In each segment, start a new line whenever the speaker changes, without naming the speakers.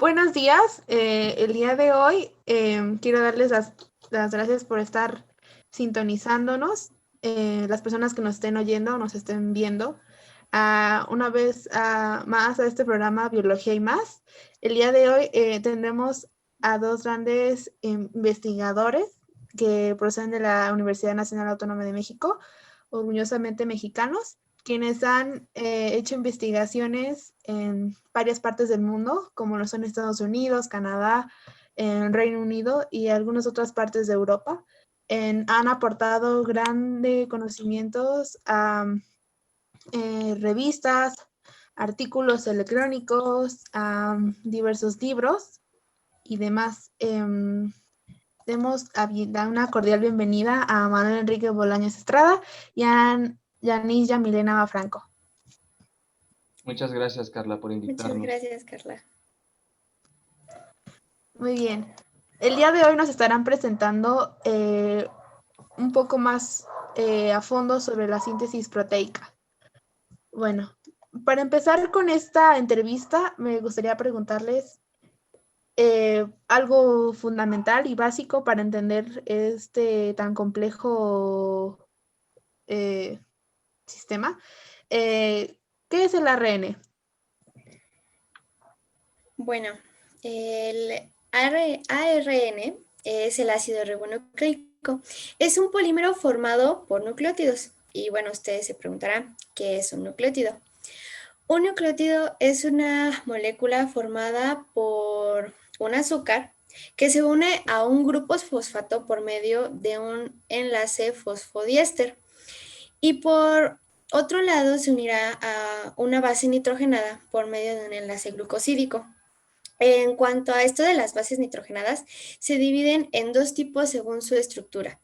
Buenos días. El día de hoy quiero darles las gracias por estar sintonizándonos, las personas que nos estén oyendo, nos estén viendo, una vez más a este programa Biología y más. El día de hoy tendremos a dos grandes investigadores que proceden de la Universidad Nacional Autónoma de México, orgullosamente mexicanos, quienes han hecho investigaciones en varias partes del mundo, como lo son Estados Unidos, Canadá, en Reino Unido y algunas otras partes de Europa. Han aportado grandes conocimientos a revistas, artículos electrónicos, a diversos libros y demás. Demos una cordial bienvenida a Manuel Enrique Bolaños Estrada y a Yanis Yamilena Franco.
Muchas gracias, Carla, por invitarnos.
Muchas gracias, Carla.
Muy bien. El día de hoy nos estarán presentando un poco más a fondo sobre la síntesis proteica. Bueno, para empezar con esta entrevista, me gustaría preguntarles algo fundamental y básico para entender este tan complejo sistema. ¿Qué es el ARN?
Bueno, el ARN es el ácido ribonucleico. Es un polímero formado por nucleótidos. Y bueno, ustedes se preguntarán, ¿qué es un nucleótido? Un nucleótido es una molécula formada por un azúcar que se une a un grupo fosfato por medio de un enlace fosfodiéster. Y por otro lado, se unirá a una base nitrogenada por medio de un enlace glucosídico. En cuanto a esto de las bases nitrogenadas, se dividen en dos tipos según su estructura,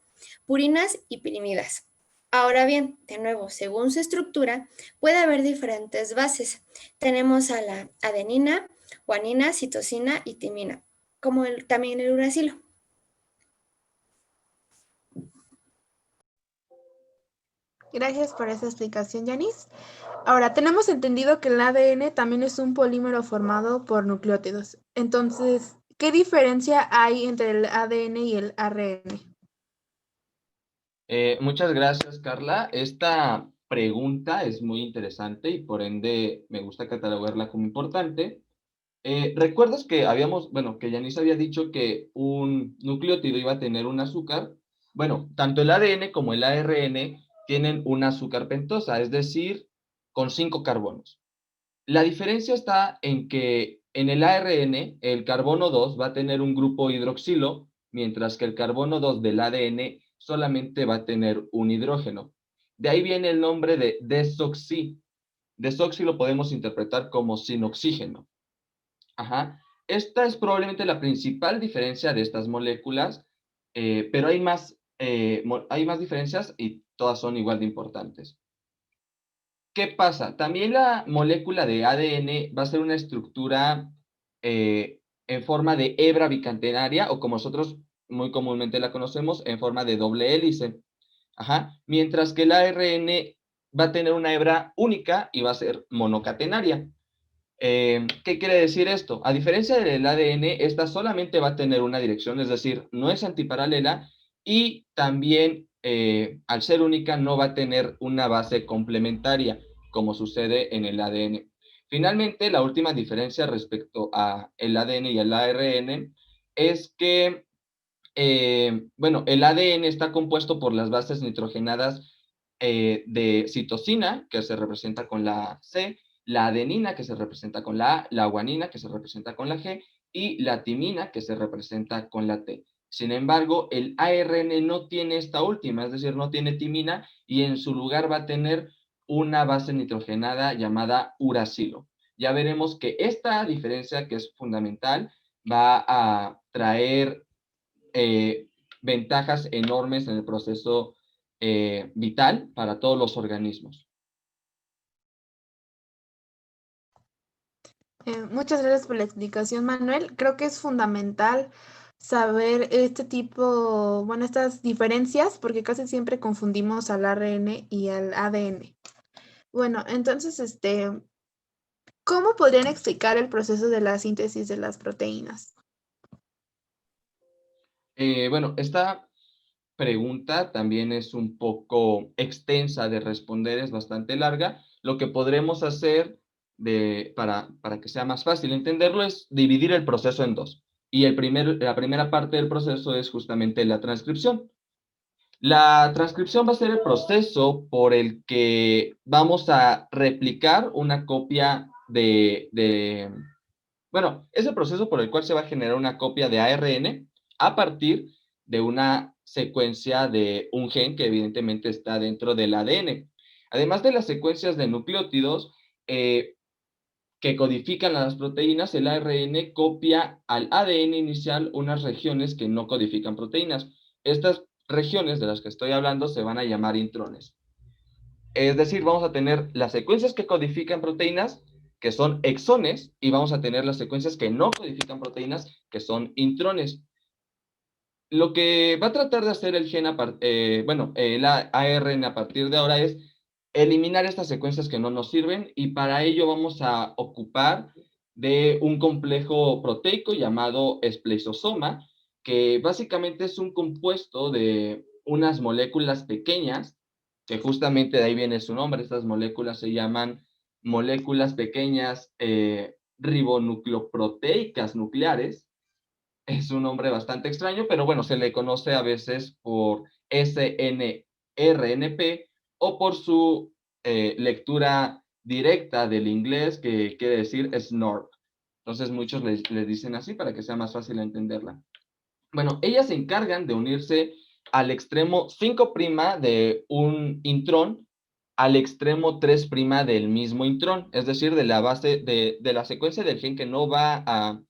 purinas y pirimidas. Ahora bien, de nuevo, según su estructura, puede haber diferentes bases. Tenemos a la adenina, guanina, citosina y timina, como también el uracilo.
Gracias por esa explicación, Yanis. Ahora, tenemos entendido que el ADN también es un polímero formado por nucleótidos. Entonces, ¿qué diferencia hay entre el ADN y el ARN?
Muchas gracias, Carla. Esta pregunta es muy interesante y por ende me gusta catalogarla como importante. ¿Recuerdas que que Yanis había dicho que un nucleótido iba a tener un azúcar? Bueno, tanto el ADN como el ARN tienen una azúcar pentosa, es decir, con 5 carbonos. La diferencia está en que en el ARN el carbono 2 va a tener un grupo hidroxilo, mientras que el carbono 2 del ADN solamente va a tener un hidrógeno. De ahí viene el nombre de desoxi. Desoxi lo podemos interpretar como sin oxígeno. Ajá. Esta es probablemente la principal diferencia de estas moléculas, pero hay más diferencias y todas son igual de importantes. ¿Qué pasa? También la molécula de ADN va a ser una estructura en forma de hebra bicatenaria o como nosotros muy comúnmente la conocemos, en forma de doble hélice. Ajá. Mientras que el ARN va a tener una hebra única y va a ser monocatenaria. ¿Qué quiere decir esto? A diferencia del ADN, esta solamente va a tener una dirección, es decir, no es antiparalela y también al ser única no va a tener una base complementaria, como sucede en el ADN. Finalmente, la última diferencia respecto a el ADN y el ARN es que, el ADN está compuesto por las bases nitrogenadas de citosina, que se representa con la C, la adenina, que se representa con la A, la guanina, que se representa con la G, y la timina, que se representa con la T. Sin embargo, el ARN no tiene esta última, es decir, no tiene timina, y en su lugar va a tener una base nitrogenada llamada uracilo. Ya veremos que esta diferencia, que es fundamental, va a traer ventajas enormes en el proceso vital para todos los organismos.
Muchas gracias por la explicación, Manuel. Creo que es fundamental saber estas diferencias, porque casi siempre confundimos al ARN y al ADN. Bueno, entonces, ¿Cómo podrían explicar el proceso de la síntesis de las proteínas?
Bueno, esta pregunta también es un poco extensa de responder, es bastante larga. Lo que podremos hacer para que sea más fácil entenderlo es dividir el proceso en dos. Y la primera parte del proceso es justamente la transcripción. La transcripción va a ser el proceso por el que vamos a replicar una copia bueno, es el proceso por el cual se va a generar una copia de ARN a partir de una secuencia de un gen que evidentemente está dentro del ADN. Además de las secuencias de nucleótidos que codifican las proteínas, el ARN copia al ADN inicial unas regiones que no codifican proteínas. Estas regiones de las que estoy hablando se van a llamar intrones. Es decir, vamos a tener las secuencias que codifican proteínas, que son exones, y vamos a tener las secuencias que no codifican proteínas, que son intrones. Lo que va a tratar de hacer el gen, el ARN a partir de ahora es eliminar estas secuencias que no nos sirven, y para ello vamos a ocupar de un complejo proteico llamado espleisosoma, que básicamente es un compuesto de unas moléculas pequeñas, que justamente de ahí viene su nombre. Estas moléculas se llaman moléculas pequeñas ribonucleoproteicas nucleares. Es un nombre bastante extraño, pero bueno, se le conoce a veces por SNRNP o por su lectura directa del inglés, que quiere decir SNORP. Entonces muchos les dicen así para que sea más fácil entenderla. Bueno, ellas se encargan de unirse al extremo 5' de un intrón al extremo 3' del mismo intrón, es decir, de la base de la secuencia del gen que no va a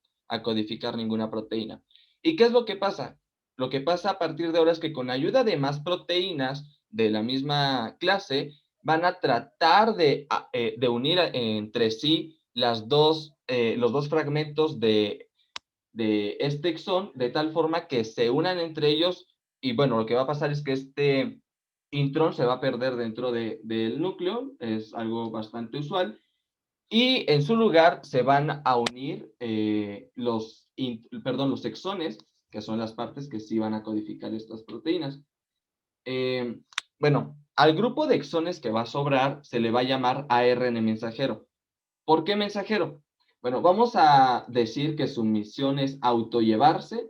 codificar ninguna proteína. ¿Y qué es lo que pasa? Lo que pasa a partir de ahora es que con ayuda de más proteínas de la misma clase, van a tratar de unir entre sí los dos fragmentos de este exón, de tal forma que se unan entre ellos, y bueno, lo que va a pasar es que este intrón se va a perder dentro del núcleo, es algo bastante usual, y en su lugar se van a unir los exones, que son las partes que sí van a codificar estas proteínas. Bueno, al grupo de exones que va a sobrar se le va a llamar ARN mensajero. ¿Por qué mensajero? Bueno, vamos a decir que su misión es autollevarse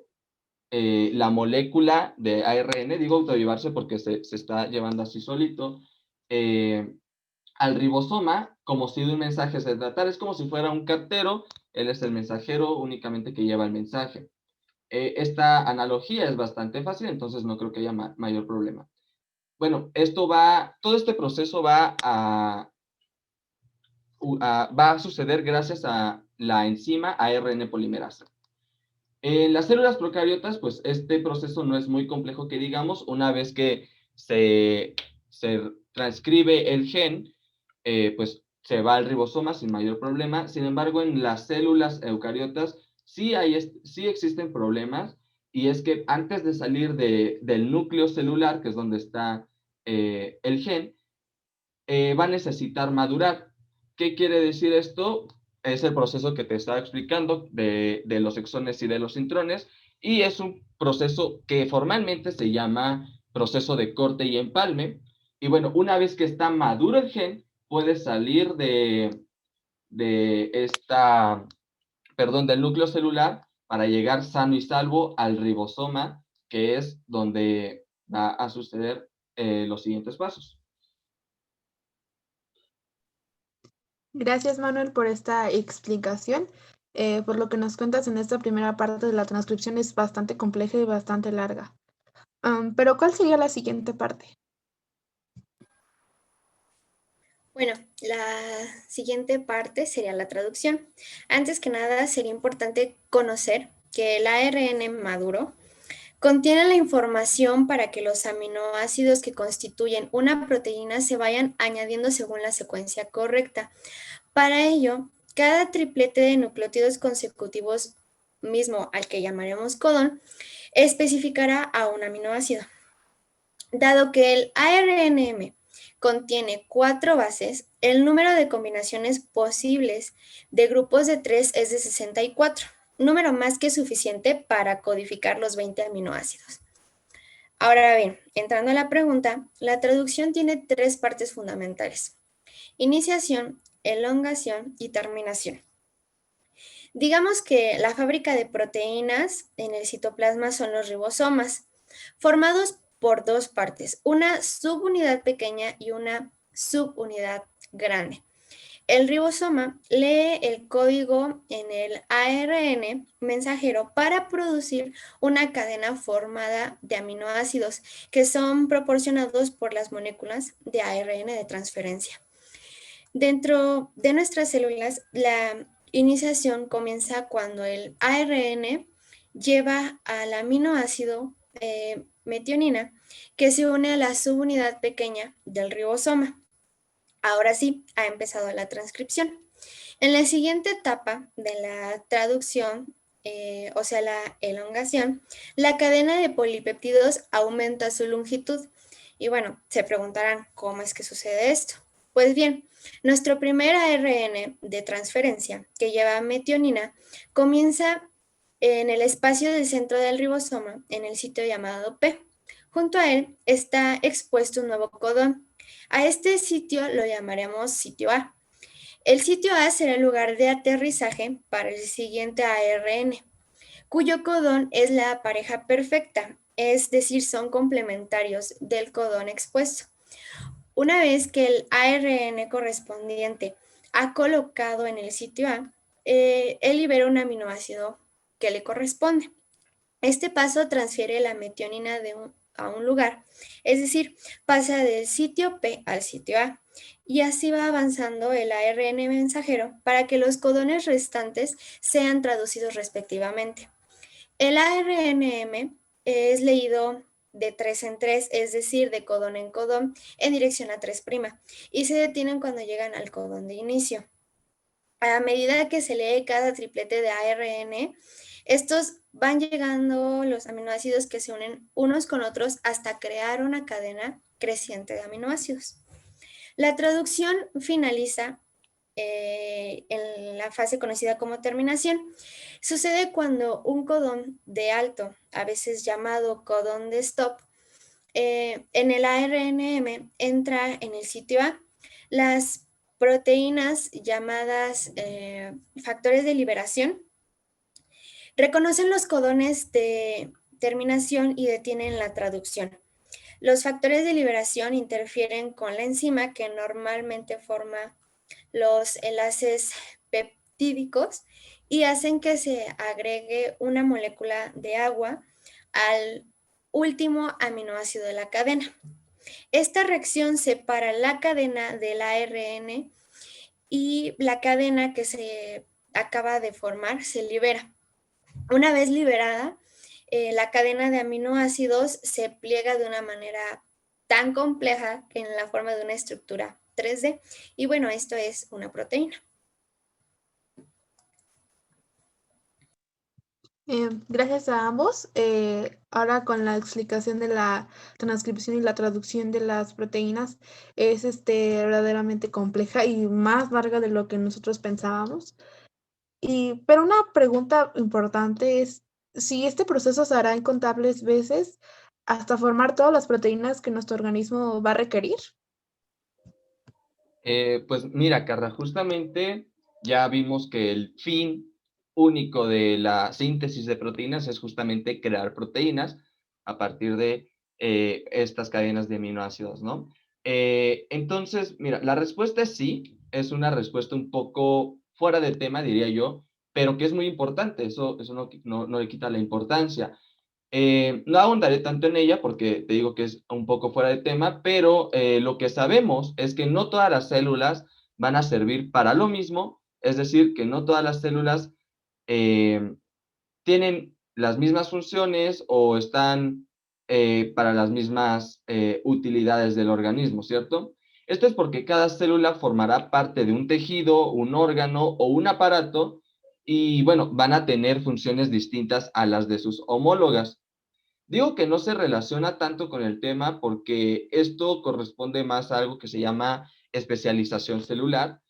la molécula de ARN, digo autollevarse porque se está llevando así solito, al ribosoma, como si de un mensaje se tratara. Es como si fuera un cartero, él es el mensajero únicamente que lleva el mensaje. Esta analogía es bastante fácil, entonces no creo que haya mayor problema. Bueno, todo este proceso va a suceder gracias a la enzima ARN polimerasa. En las células procariotas, pues este proceso no es muy complejo que digamos. Una vez que se transcribe el gen, pues se va al ribosoma sin mayor problema. Sin embargo, en las células eucariotas sí existen problemas, y es que antes de salir del núcleo celular, que es donde está el gen, va a necesitar madurar. ¿Qué quiere decir esto? Es el proceso que te estaba explicando de los exones y de los intrones, y es un proceso que formalmente se llama proceso de corte y empalme. Y bueno, una vez que está maduro el gen, puede salir del núcleo celular para llegar sano y salvo al ribosoma, que es donde va a suceder los siguientes pasos.
Gracias, Manuel, por esta explicación. Por lo que nos cuentas en esta primera parte de la transcripción es bastante compleja y bastante larga. Pero ¿cuál sería la siguiente parte?
Bueno, la siguiente parte sería la traducción. Antes que nada, sería importante conocer que el ARN maduro contiene la información para que los aminoácidos que constituyen una proteína se vayan añadiendo según la secuencia correcta. Para ello, cada triplete de nucleótidos consecutivos, mismo al que llamaremos codón, especificará a un aminoácido. Dado que el ARNM contiene 4 bases, el número de combinaciones posibles de grupos de 3 es de 64, número más que suficiente para codificar los 20 aminoácidos. Ahora bien, entrando a la pregunta, la traducción tiene 3 partes fundamentales: iniciación, elongación y terminación. Digamos que la fábrica de proteínas en el citoplasma son los ribosomas, formados por 2 partes, una subunidad pequeña y una subunidad grande. El ribosoma lee el código en el ARN mensajero para producir una cadena formada de aminoácidos que son proporcionados por las moléculas de ARN de transferencia. Dentro de nuestras células, la iniciación comienza cuando el ARN lleva al aminoácido metionina, que se une a la subunidad pequeña del ribosoma. Ahora sí, ha empezado la transcripción. En la siguiente etapa de la traducción, o sea, la elongación, la cadena de polipéptidos aumenta su longitud. Y bueno, se preguntarán, ¿cómo es que sucede esto? Pues bien, nuestro primer ARN de transferencia, que lleva metionina, comienza en el espacio del centro del ribosoma, en el sitio llamado P. Junto a él está expuesto un nuevo codón. A este sitio lo llamaremos sitio A. El sitio A será el lugar de aterrizaje para el siguiente ARN, cuyo codón es la pareja perfecta, es decir, son complementarios del codón expuesto. Una vez que el ARN correspondiente ha colocado en el sitio A, él libera un aminoácido que le corresponde. Este paso transfiere la metionina a un lugar, es decir, pasa del sitio P al sitio A, y así va avanzando el ARN mensajero para que los codones restantes sean traducidos respectivamente. El ARNM es leído de 3 en 3, es decir, de codón en dirección a 3', y se detienen cuando llegan al codón de inicio. A medida que se lee cada triplete de ARN, estos van llegando los aminoácidos que se unen unos con otros hasta crear una cadena creciente de aminoácidos. La traducción finaliza en la fase conocida como terminación. Sucede cuando un codón de alto, a veces llamado codón de stop, en el ARNM entra en el sitio A. Las proteínas llamadas factores de liberación reconocen los codones de terminación y detienen la traducción. Los factores de liberación interfieren con la enzima que normalmente forma los enlaces peptídicos y hacen que se agregue una molécula de agua al último aminoácido de la cadena. Esta reacción separa la cadena del ARN y la cadena que se acaba de formar se libera. Una vez liberada, la cadena de aminoácidos se pliega de una manera tan compleja que en la forma de una estructura 3D. Y bueno, esto es una proteína.
Gracias a ambos. Ahora con la explicación de la transcripción y la traducción de las proteínas es verdaderamente compleja y más larga de lo que nosotros pensábamos. Pero una pregunta importante es si este proceso se hará incontables veces hasta formar todas las proteínas que nuestro organismo va a requerir.
Pues mira, Carla, justamente ya vimos que el fin único de la síntesis de proteínas es justamente crear proteínas a partir de estas cadenas de aminoácidos, ¿no? Entonces, mira, la respuesta es sí, es una respuesta un poco fuera de tema, diría yo, pero que es muy importante, eso no le quita la importancia. No ahondaré tanto en ella porque te digo que es un poco fuera de tema, pero lo que sabemos es que no todas las células van a servir para lo mismo, es decir, que no todas las células tienen las mismas funciones o están para las mismas utilidades del organismo, ¿cierto? Esto es porque cada célula formará parte de un tejido, un órgano o un aparato y, bueno, van a tener funciones distintas a las de sus homólogas. Digo que no se relaciona tanto con el tema porque esto corresponde más a algo que se llama especialización celular,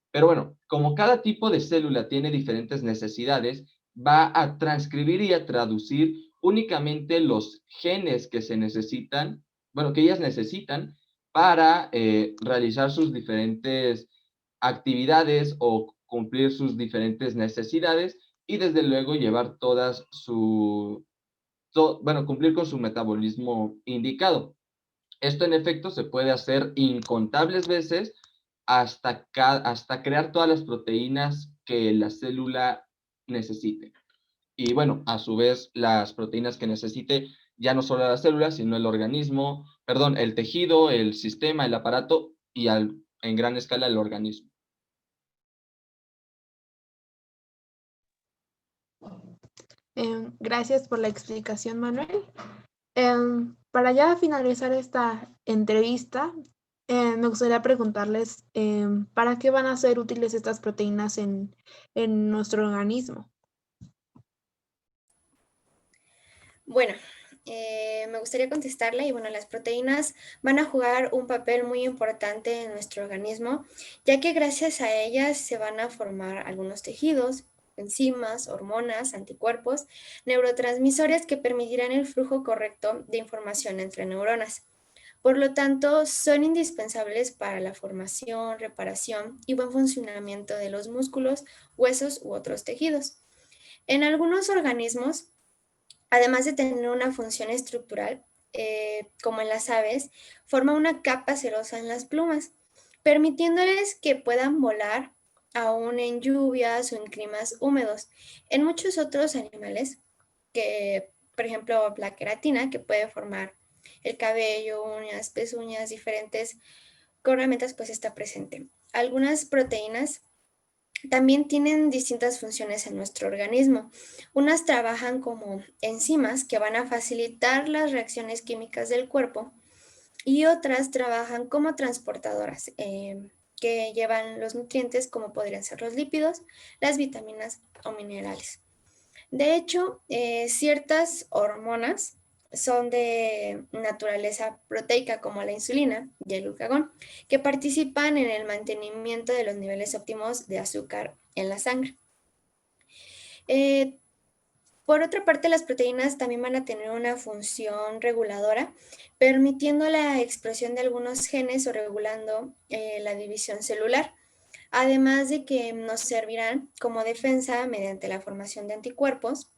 pero bueno, como cada tipo de célula tiene diferentes necesidades, va a transcribir y a traducir únicamente los genes que se necesitan, bueno, que ellas necesitan para realizar sus diferentes actividades o cumplir sus diferentes necesidades y desde luego llevar todas bueno, cumplir con su metabolismo indicado. Esto en efecto se puede hacer incontables veces hasta crear todas las proteínas que la célula necesite. Y bueno, a su vez, las proteínas que necesite ya no solo la célula, sino el organismo, perdón, el tejido, el sistema, el aparato y en gran escala el organismo.
Gracias por la explicación, Manuel. Para ya finalizar esta entrevista, me gustaría preguntarles ¿para qué van a ser útiles estas proteínas en nuestro organismo?
Bueno, me gustaría contestarle y bueno, las proteínas van a jugar un papel muy importante en nuestro organismo, ya que gracias a ellas se van a formar algunos tejidos, enzimas, hormonas, anticuerpos, neurotransmisores que permitirán el flujo correcto de información entre neuronas. Por lo tanto, son indispensables para la formación, reparación y buen funcionamiento de los músculos, huesos u otros tejidos. En algunos organismos, además de tener una función estructural, como en las aves, forma una capa cerosa en las plumas, permitiéndoles que puedan volar aún en lluvias o en climas húmedos. En muchos otros animales, que, por ejemplo, la queratina, que puede formar el cabello, uñas, pezuñas, diferentes cornamentas, pues está presente. Algunas proteínas también tienen distintas funciones en nuestro organismo. Unas trabajan como enzimas que van a facilitar las reacciones químicas del cuerpo y otras trabajan como transportadoras que llevan los nutrientes como podrían ser los lípidos, las vitaminas o minerales. De hecho, ciertas hormonas son de naturaleza proteica como la insulina y el glucagón, que participan en el mantenimiento de los niveles óptimos de azúcar en la sangre. Por otra parte, las proteínas también van a tener una función reguladora, permitiendo la expresión de algunos genes o regulando la división celular, además de que nos servirán como defensa mediante la formación de anticuerpos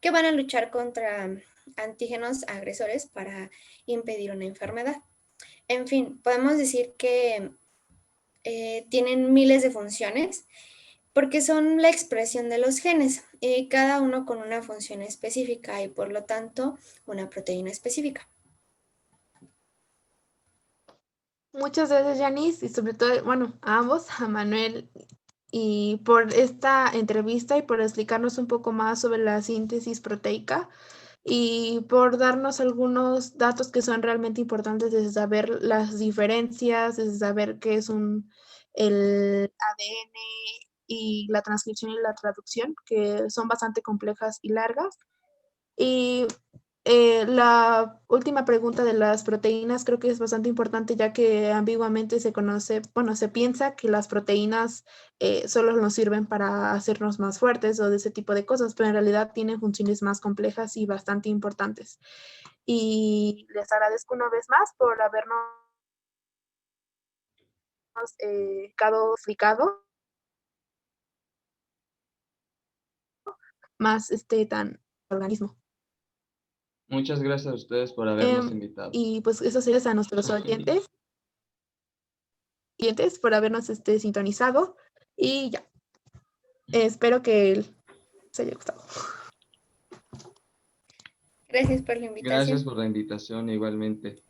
que van a luchar contra antígenos agresores para impedir una enfermedad. En fin, podemos decir que tienen miles de funciones porque son la expresión de los genes, cada uno con una función específica y por lo tanto una proteína específica.
Muchas gracias, Janice, y sobre todo, bueno, a ambos, a Manuel, y por esta entrevista y por explicarnos un poco más sobre la síntesis proteica y por darnos algunos datos que son realmente importantes desde saber las diferencias, desde saber qué es el ADN y la transcripción y la traducción, que son bastante complejas y largas. Y la última pregunta de las proteínas creo que es bastante importante, ya que ambiguamente se conoce, bueno, se piensa que las proteínas solo nos sirven para hacernos más fuertes o de ese tipo de cosas, pero en realidad tienen funciones más complejas y bastante importantes. Y les agradezco una vez más por habernos explicado más tan organismo.
Muchas gracias a ustedes por habernos invitado.
Y pues eso sería a nuestros oyentes por habernos sintonizado y ya. Espero que les haya gustado.
Gracias por la invitación.
Gracias por la invitación igualmente.